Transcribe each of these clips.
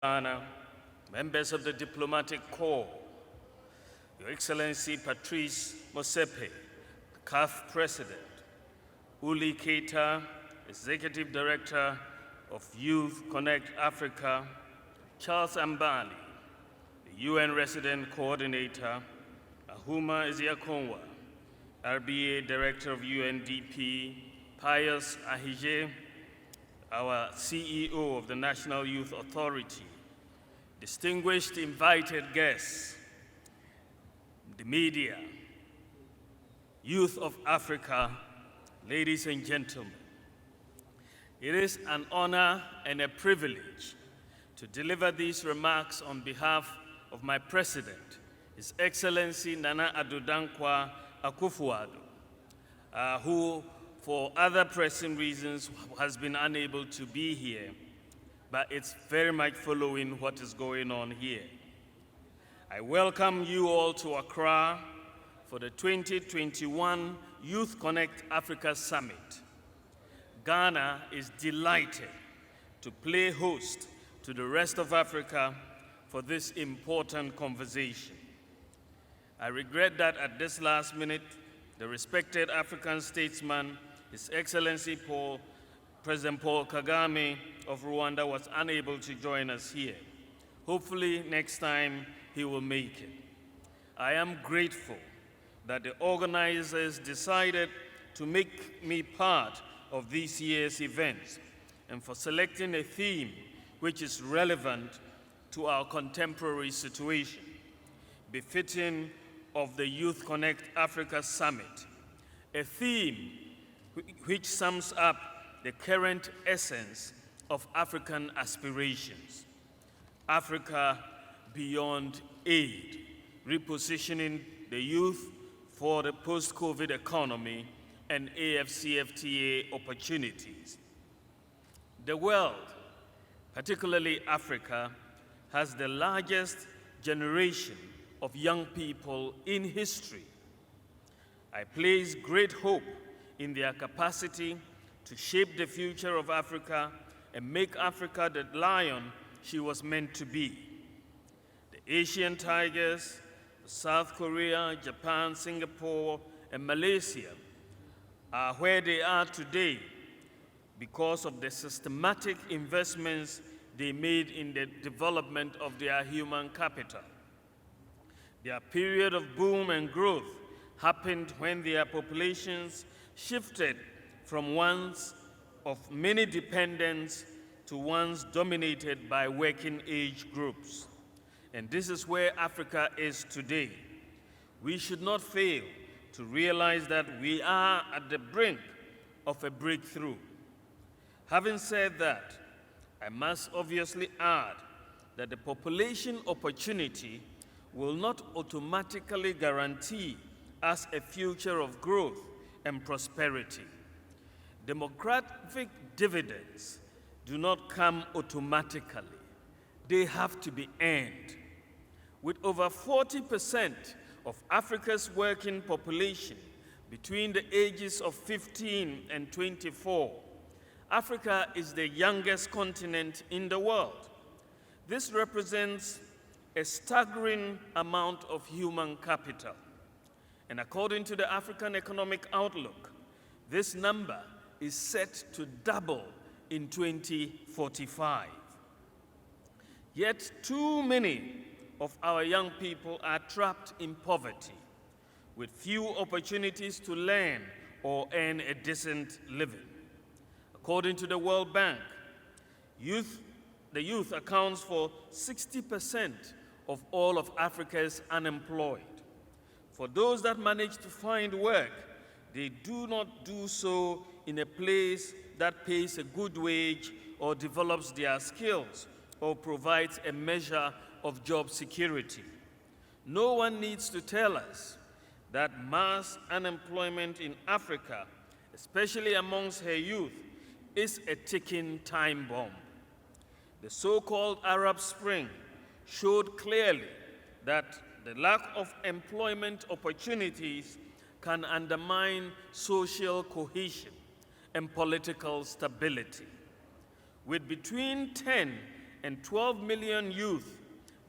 Ghana, members of the Diplomatic Corps, Your Excellency Patrice Motsepe, CAF President, Uli Keita, Executive Director of YouthConnekt Africa, Charles Ambali, the UN Resident Coordinator, Ahuma Eziakonwa, RBA Director of UNDP, Pius Ahije, our CEO of the National Youth Authority, distinguished invited guests, the media, youth of Africa, ladies and gentlemen. It is an honor and a privilege to deliver these remarks on behalf of my President, His Excellency Nana Addo Dankwa Akufo-Addo, who, for other pressing reasons, has been unable to be here, but it's very much following what is going on here. I welcome you all to Accra for the 2021 YouthConnekt Africa Summit. Ghana is delighted to play host to the rest of Africa for this important conversation. I regret that at this last minute, the respected African statesman, His Excellency President Paul Kagame of Rwanda, was unable to join us here. Hopefully next time he will make it. I am grateful that the organizers decided to make me part of this year's events and for selecting a theme which is relevant to our contemporary situation, befitting of the YouthConnekt Africa Summit, a theme which sums up the current essence of African aspirations. Africa beyond aid, repositioning the youth for the post-COVID economy and AFCFTA opportunities. The world, particularly Africa, has the largest generation of young people in history. I place great hope in their capacity to shape the future of Africa and make Africa the lion she was meant to be. The Asian tigers, South Korea, Japan, Singapore, and Malaysia are where they are today because of the systematic investments they made in the development of their human capital. Their period of boom and growth happened when their populations shifted from ones of many dependents to ones dominated by working age groups. And this is where Africa is today. We should not fail to realize that we are at the brink of a breakthrough. Having said that, I must obviously add that the population opportunity will not automatically guarantee us a future of growth and prosperity. Demographic dividends do not come automatically. They have to be earned. With over 40% of Africa's working population between the ages of 15 and 24, Africa is the youngest continent in the world. This represents a staggering amount of human capital. And according to the African Economic Outlook, this number is set to double in 2045. Yet too many of our young people are trapped in poverty, with few opportunities to learn or earn a decent living. According to the World Bank, the youth accounts for 60% of all of Africa's unemployed. For those that manage to find work, they do not do so in a place that pays a good wage or develops their skills or provides a measure of job security. No one needs to tell us that mass unemployment in Africa, especially amongst her youth, is a ticking time bomb. The so-called Arab Spring showed clearly that the lack of employment opportunities can undermine social cohesion and political stability. With between 10 and 12 million youth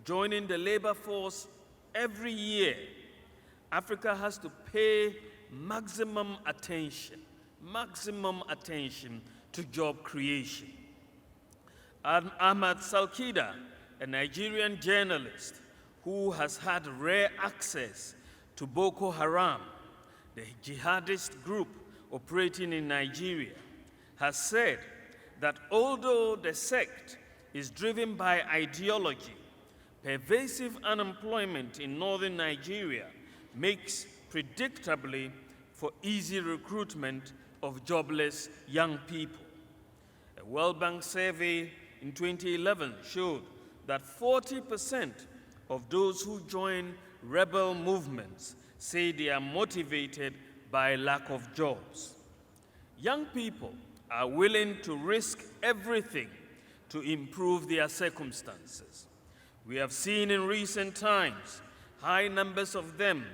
joining the labor force every year, Africa has to pay maximum attention to job creation. Ahmad Salkida, a Nigerian journalist who has had rare access to Boko Haram, the jihadist group operating in Nigeria, has said that although the sect is driven by ideology, pervasive unemployment in northern Nigeria makes predictably for easy recruitment of jobless young people. A World Bank survey in 2011 showed that 40% of those who join rebel movements say they are motivated by lack of jobs. Young people are willing to risk everything to improve their circumstances. We have seen in recent times high numbers of them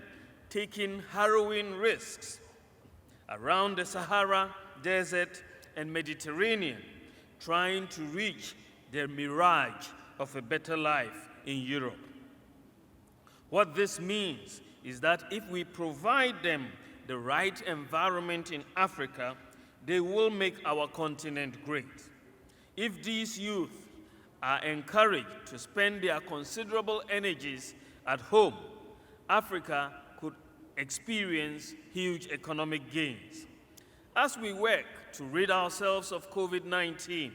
taking harrowing risks around the Sahara Desert and Mediterranean, trying to reach their mirage of a better life in Europe. What this means is that if we provide them the right environment in Africa, they will make our continent great. If these youth are encouraged to spend their considerable energies at home, Africa could experience huge economic gains. As we work to rid ourselves of COVID-19,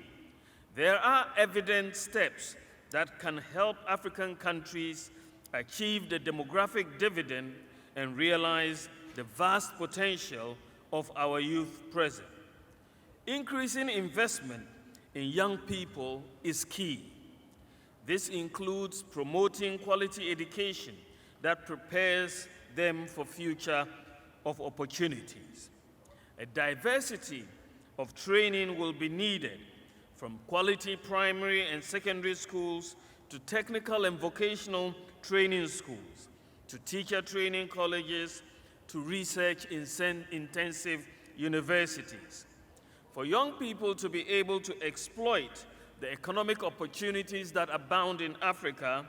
there are evident steps that can help African countries achieve the demographic dividend and realize the vast potential of our youth present. Increasing investment in young people is key. This includes promoting quality education that prepares them for future of opportunities. A diversity of training will be needed, from quality primary and secondary schools to technical and vocational training schools, to teacher training colleges, to research-intensive universities. For young people to be able to exploit the economic opportunities that abound in Africa,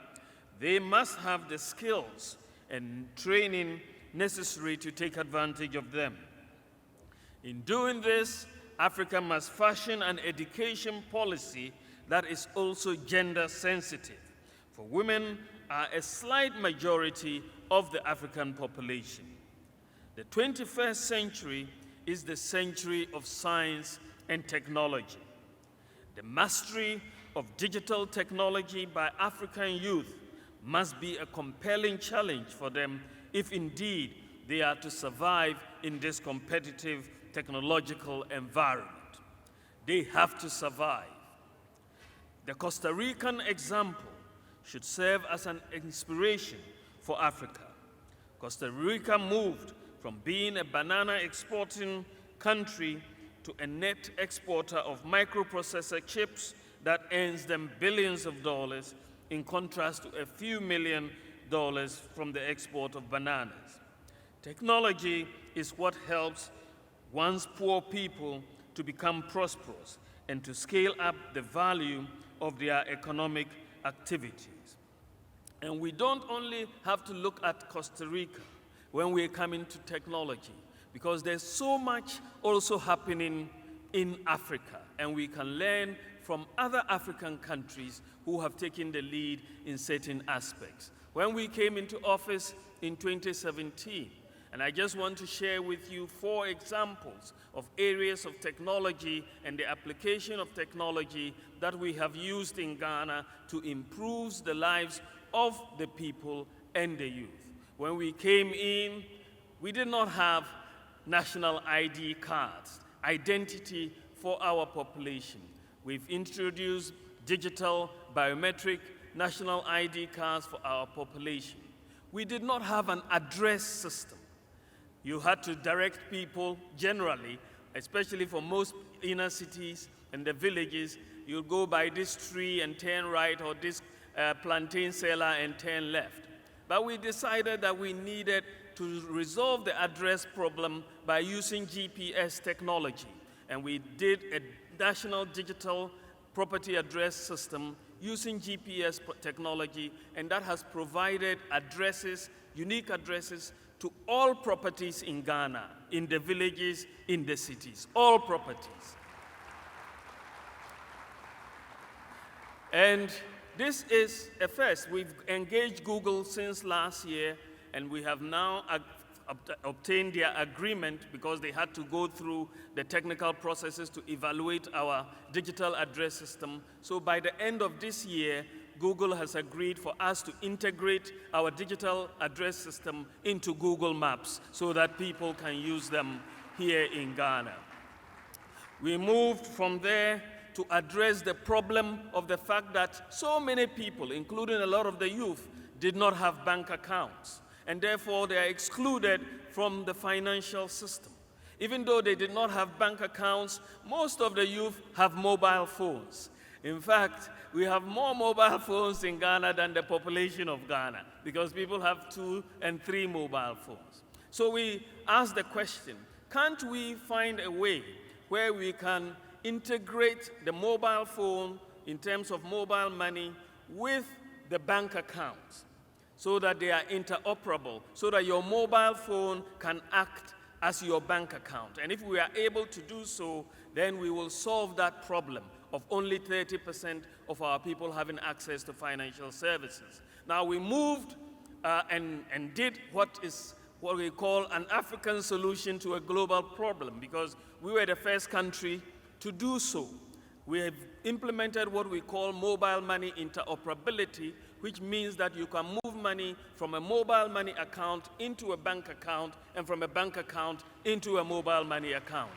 they must have the skills and training necessary to take advantage of them. In doing this, Africa must fashion an education policy that is also gender sensitive, for women are a slight majority of the African population. The 21st century is the century of science and technology. The mastery of digital technology by African youth must be a compelling challenge for them if indeed they are to survive in this competitive technological environment. They have to survive. The Costa Rican example should serve as an inspiration for Africa. Costa Rica moved from being a banana exporting country to a net exporter of microprocessor chips that earns them billions of dollars, in contrast to a few $1 million from the export of bananas. Technology is what helps once poor people to become prosperous and to scale up the value of their economic activities. And we don't only have to look at Costa Rica when we come into technology, because there's so much also happening in Africa, and we can learn from other African countries who have taken the lead in certain aspects. When we came into office in 2017, and I just want to share with you 4 examples of areas of technology and the application of technology that we have used in Ghana to improve the lives of the people and the youth. When we came in, we did not have national ID cards, identity for our population. We've introduced digital biometric national ID cards for our population. We did not have an address system. You had to direct people generally, especially for most inner cities and the villages. You'll go by this tree and turn right, or this plantain seller and turn left. But we decided that we needed to resolve the address problem by using GPS technology. And we did a national digital property address system using GPS technology, and that has provided addresses, unique addresses, to all properties in Ghana, in the villages, in the cities, all properties. And this is a first. We've engaged Google since last year, and we have now obtained their agreement because they had to go through the technical processes to evaluate our digital address system. So by the end of this year, Google has agreed for us to integrate our digital address system into Google Maps so that people can use them here in Ghana. We moved from there to address the problem of the fact that so many people, including a lot of the youth, did not have bank accounts, and therefore they are excluded from the financial system. Even though they did not have bank accounts, most of the youth have mobile phones. In fact, we have more mobile phones in Ghana than the population of Ghana because people have 2 and 3 mobile phones. So we asked the question, can't we find a way where we can integrate the mobile phone in terms of mobile money with the bank accounts so that they are interoperable, so that your mobile phone can act as your bank account. And if we are able to do so, then we will solve that problem of only 30% of our people having access to financial services. Now we moved and did what we call an African solution to a global problem, because we were the first country to do so. We have implemented what we call mobile money interoperability, which means that you can move money from a mobile money account into a bank account and from a bank account into a mobile money account.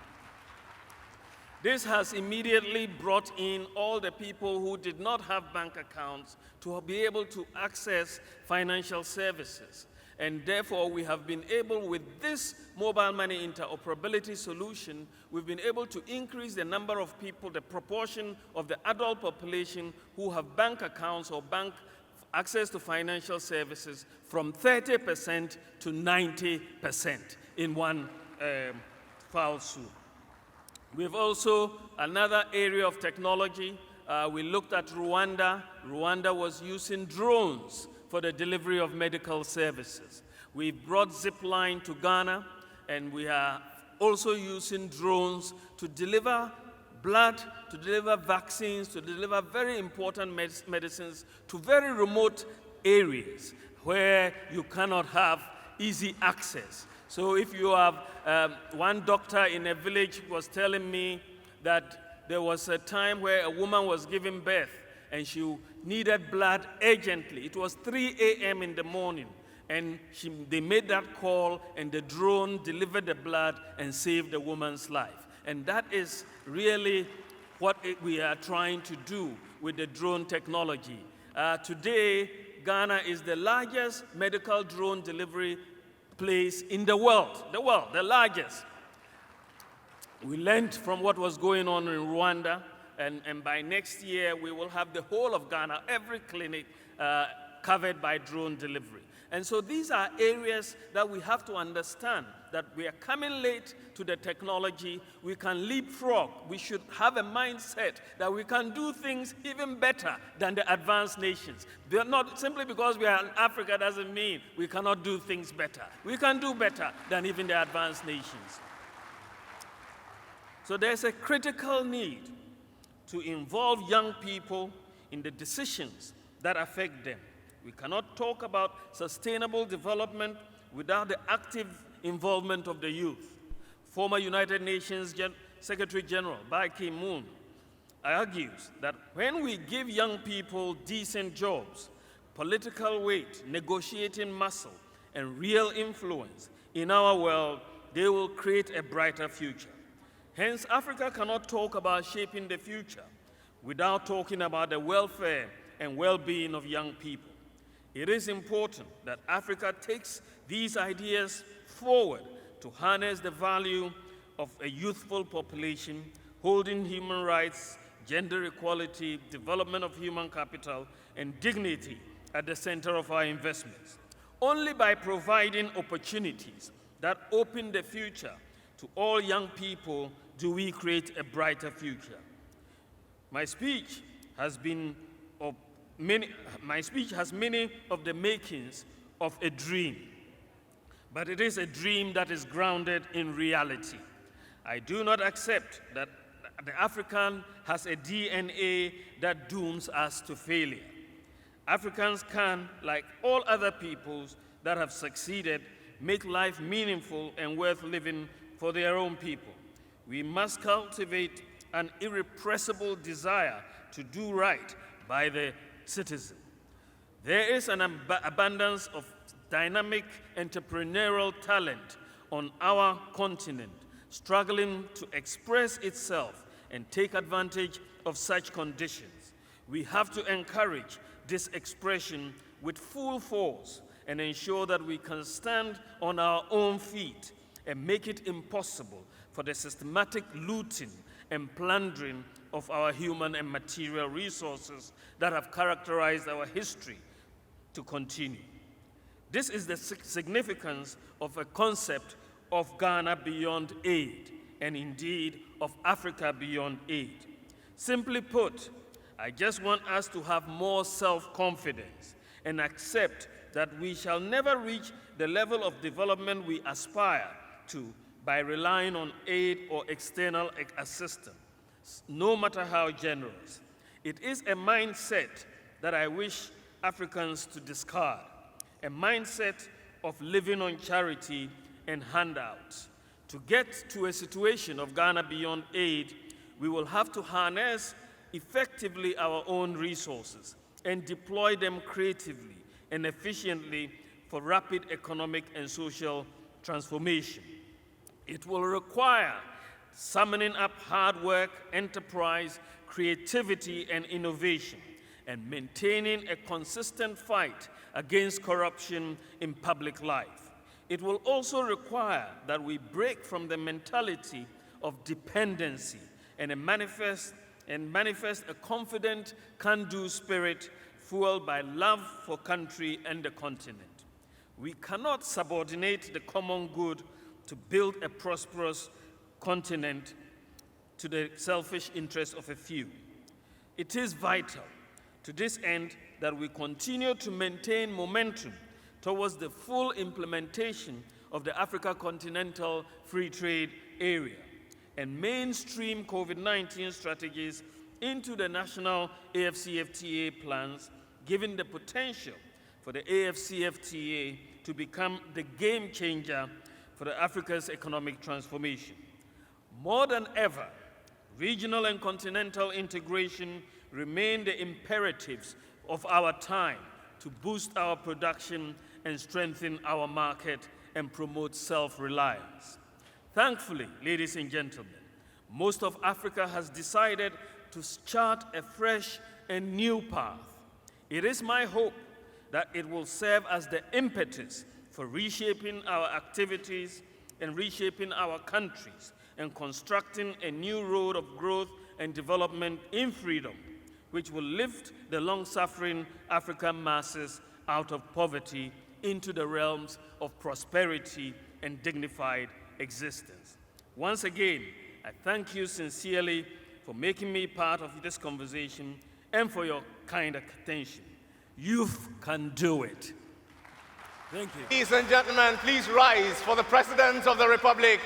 This has immediately brought in all the people who did not have bank accounts to be able to access financial services. And therefore, we have been able, with this mobile money interoperability solution, we've been able to increase the number of people, the proportion of the adult population who have bank accounts or bank access to financial services from 30% to 90% in one foul swoop. We've also, another area of technology, we looked at Rwanda. Rwanda was using drones for the delivery of medical services. We brought Zipline to Ghana, and we are also using drones to deliver blood, to deliver vaccines, to deliver very important medicines to very remote areas where you cannot have easy access. So if you have, one doctor in a village was telling me that there was a time where a woman was giving birth and she needed blood urgently. It was 3 a.m. in the morning, and they made that call, and the drone delivered the blood and saved the woman's life. And that is really what we are trying to do with the drone technology. Today, Ghana is the largest medical drone delivery place in the world, the largest. We learned from what was going on in Rwanda, and by next year, we will have the whole of Ghana, every clinic covered by drone delivery. And so these are areas that we have to understand, that we are coming late to the technology. We can leapfrog. We should have a mindset that we can do things even better than the advanced nations. They're not, simply because we are in Africa doesn't mean we cannot do things better. We can do better than even the advanced nations. So there's a critical need to involve young people in the decisions that affect them. We cannot talk about sustainable development without the active involvement of the youth. Former United Nations Secretary General Ban Ki-moon argues that when we give young people decent jobs, political weight, negotiating muscle, and real influence in our world, they will create a brighter future. Hence, Africa cannot talk about shaping the future without talking about the welfare and well-being of young people. It is important that Africa takes these ideas forward to harness the value of a youthful population, holding human rights, gender equality, development of human capital, and dignity at the center of our investments. Only by providing opportunities that open the future to all young people do we create a brighter future. My speech has been my speech has many of the makings of a dream, but it is a dream that is grounded in reality. I do not accept that the African has a DNA that dooms us to failure. Africans can, like all other peoples that have succeeded, make life meaningful and worth living for their own people. We must cultivate an irrepressible desire to do right by the citizen. There is an abundance of dynamic entrepreneurial talent on our continent, struggling to express itself and take advantage of such conditions. We have to encourage this expression with full force and ensure that we can stand on our own feet and make it impossible for the systematic looting and plundering of our human and material resources that have characterized our history to continue. This is the significance of a concept of Ghana beyond aid, and indeed of Africa beyond aid. Simply put, I just want us to have more self-confidence and accept that we shall never reach the level of development we aspire to by relying on aid or external assistance, no matter how generous. It is a mindset that I wish Africans to discard, a mindset of living on charity and handouts. To get to a situation of Ghana beyond aid, we will have to harness effectively our own resources and deploy them creatively and efficiently for rapid economic and social transformation. It will require summoning up hard work, enterprise, creativity, and innovation, and maintaining a consistent fight against corruption in public life. It will also require that we break from the mentality of dependency and manifest a confident, can-do spirit fueled by love for country and the continent. We cannot subordinate the common good to build a prosperous continent to the selfish interests of a few. It is vital to this end that we continue to maintain momentum towards the full implementation of the Africa Continental Free Trade Area and mainstream COVID-19 strategies into the national AFCFTA plans, given the potential for the AFCFTA to become the game changer for Africa's economic transformation. More than ever, regional and continental integration remain the imperatives of our time to boost our production and strengthen our market and promote self-reliance. Thankfully, ladies and gentlemen, most of Africa has decided to chart a fresh and new path. It is my hope that it will serve as the impetus for reshaping our activities and reshaping our countries and constructing a new road of growth and development in freedom, which will lift the long-suffering African masses out of poverty into the realms of prosperity and dignified existence. Once again, I thank you sincerely for making me part of this conversation and for your kind attention. Youth can do it. Thank you. Ladies and gentlemen, please rise for the President of the Republic,